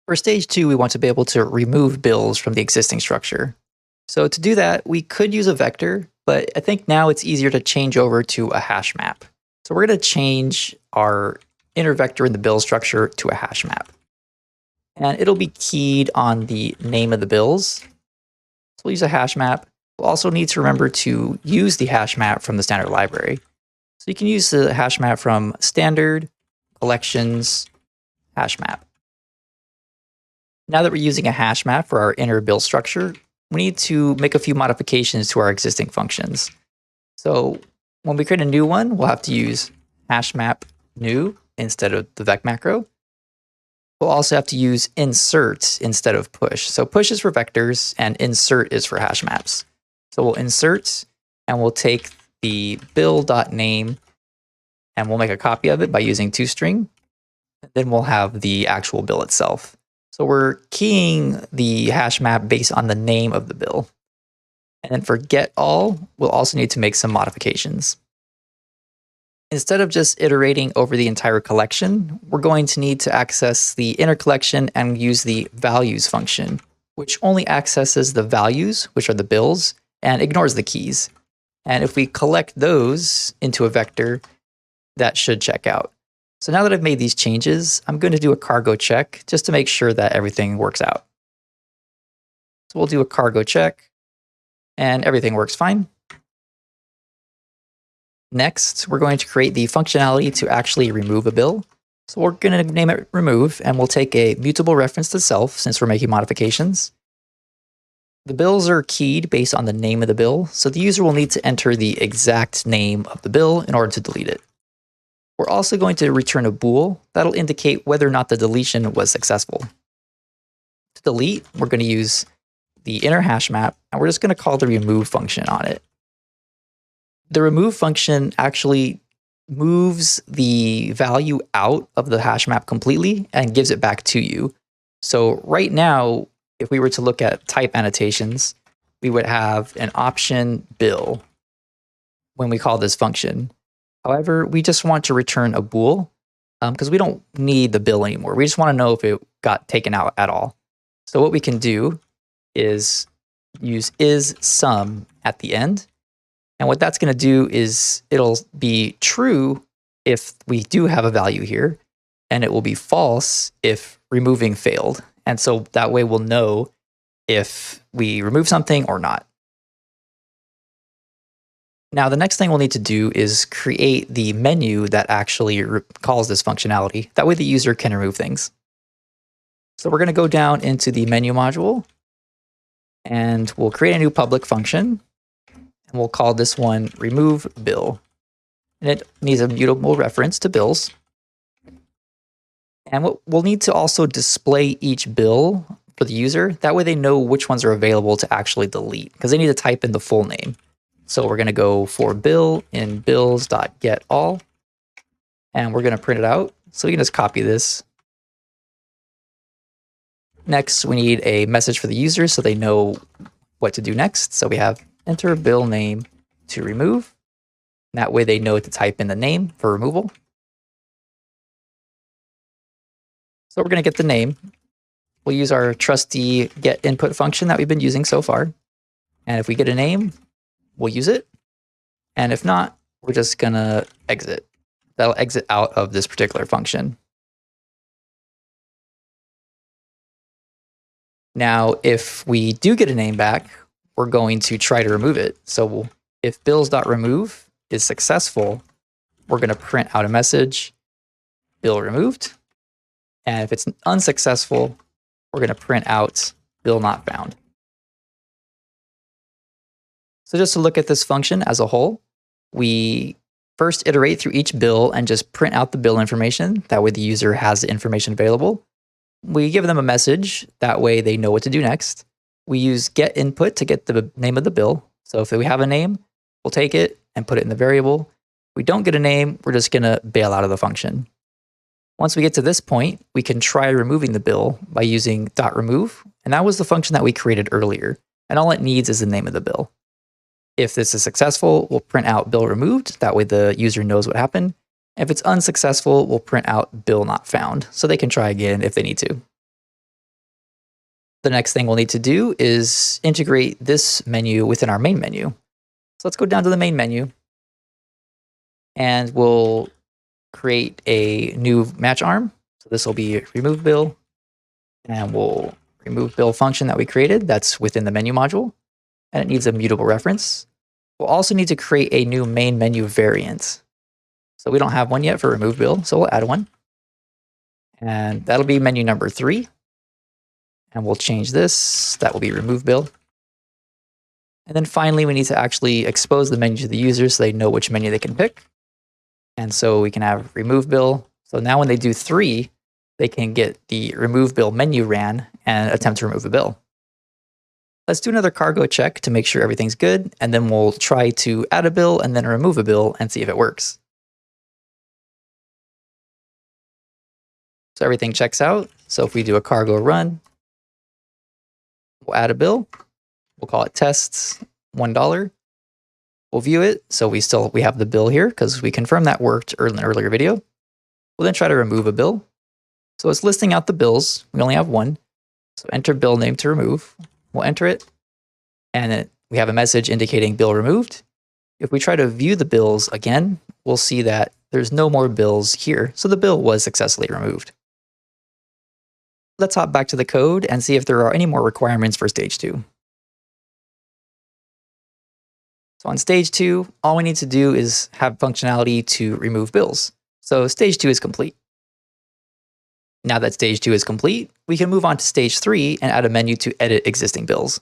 For stage 2, we want to be able to remove bills from the existing structure. So to do that, we could use a vector, but I think now it's easier to change over to a hash map. So we're going to change our inner vector in the bill structure to a hash map. And it'll be keyed on the name of the bills. So we'll use a hash map. We'll also need to remember to use the hash map from the standard library. So you can use the hash map from standard, collections, hash map. Now that we're using a hash map for our inner bill structure, we need to make a few modifications to our existing functions. So when we create a new one, we'll have to use hash map new instead of the vec macro. We'll also have to use insert instead of push. So push is for vectors and insert is for hash maps. So we'll insert and we'll take the bill.name and we'll make a copy of it by using toString. Then we'll have the actual bill itself. So we're keying the hash map based on the name of the bill. And then for get all, we'll also need to make some modifications. Instead of just iterating over the entire collection, we're going to need to access the inner collection and use the values function, which only accesses the values, which are the bills, and ignores the keys. And if we collect those into a vector, that should check out. So now that I've made these changes, I'm going to do a cargo check just to make sure that everything works out. So we'll do a cargo check, and everything works fine. Next, we're going to create the functionality to actually remove a bill. So we're going to name it remove, and we'll take a mutable reference to self since we're making modifications. The bills are keyed based on the name of the bill, so the user will need to enter the exact name of the bill in order to delete it. We're also going to return a bool that'll indicate whether or not the deletion was successful. To delete, we're going to use the inner hash map, and we're just going to call the remove function on it. The remove function actually moves the value out of the hash map completely and gives it back to you. So right now, if we were to look at type annotations, we would have an option bill when we call this function. However, we just want to return a bool because we don't need the bill anymore. We just want to know if it got taken out at all. So what we can do is use isSum at the end. And what that's going to do is it'll be true if we do have a value here, and it will be false if removing failed. And so that way we'll know if we remove something or not. Now, the next thing we'll need to do is create the menu that actually calls this functionality. That way the user can remove things. So we're going to go down into the menu module, and we'll create a new public function. And we'll call this one remove bill. And it needs a mutable reference to bills. And we'll need to also display each bill for the user. That way they know which ones are available to actually delete, because they need to type in the full name. So we're going to go for bill in bills.getAll, and we're going to print it out. So we can just copy this. Next, we need a message for the user so they know what to do next. So we have enter bill name to remove. That way they know to type in the name for removal. So we're going to get the name. We'll use our trusty get input function that we've been using so far. And if we get a name, we'll use it. And if not, we're just going to exit. That'll exit out of this particular function. Now, if we do get a name back, we're going to try to remove it. So if bills.remove is successful, we're going to print out a message, bill removed. And if it's unsuccessful, we're going to print out bill not found. So just to look at this function as a whole, we first iterate through each bill and just print out the bill information. That way the user has the information available. We give them a message. That way they know what to do next. We use get input to get the name of the bill. So if we have a name, we'll take it and put it in the variable. If we don't get a name, we're just going to bail out of the function. Once we get to this point, we can try removing the bill by using .remove. And that was the function that we created earlier. And all it needs is the name of the bill. If this is successful, we'll print out bill removed. That way the user knows what happened. If it's unsuccessful, we'll print out bill not found. So they can try again if they need to. The next thing we'll need to do is integrate this menu within our main menu. So let's go down to the main menu and we'll create a new match arm. So this will be remove bill, and we'll remove bill function that we created that's within the menu module, and it needs a mutable reference. We'll also need to create a new main menu variant. So we don't have one yet for remove bill, so we'll add one. And that'll be menu number 3. And we'll change this. That will be remove bill. And then finally, we need to actually expose the menu to the user so they know which menu they can pick. And so we can have remove bill. So now when they do 3, they can get the remove bill menu ran and attempt to remove a bill. Let's do another cargo check to make sure everything's good. And then we'll try to add a bill and then remove a bill and see if it works. So everything checks out. So if we do a cargo run, we'll add a bill. We'll call it tests, $1. We'll view it. So we have the bill here because we confirmed that worked in an earlier video. We'll then try to remove a bill. So it's listing out the bills. We only have one. So enter bill name to remove. We'll enter it. And we have a message indicating bill removed. If we try to view the bills again, we'll see that there's no more bills here. So the bill was successfully removed. Let's hop back to the code and see if there are any more requirements for stage 2. So on stage 2, all we need to do is have functionality to remove bills. So stage 2 is complete. Now that stage 2 is complete, we can move on to stage 3 and add a menu to edit existing bills.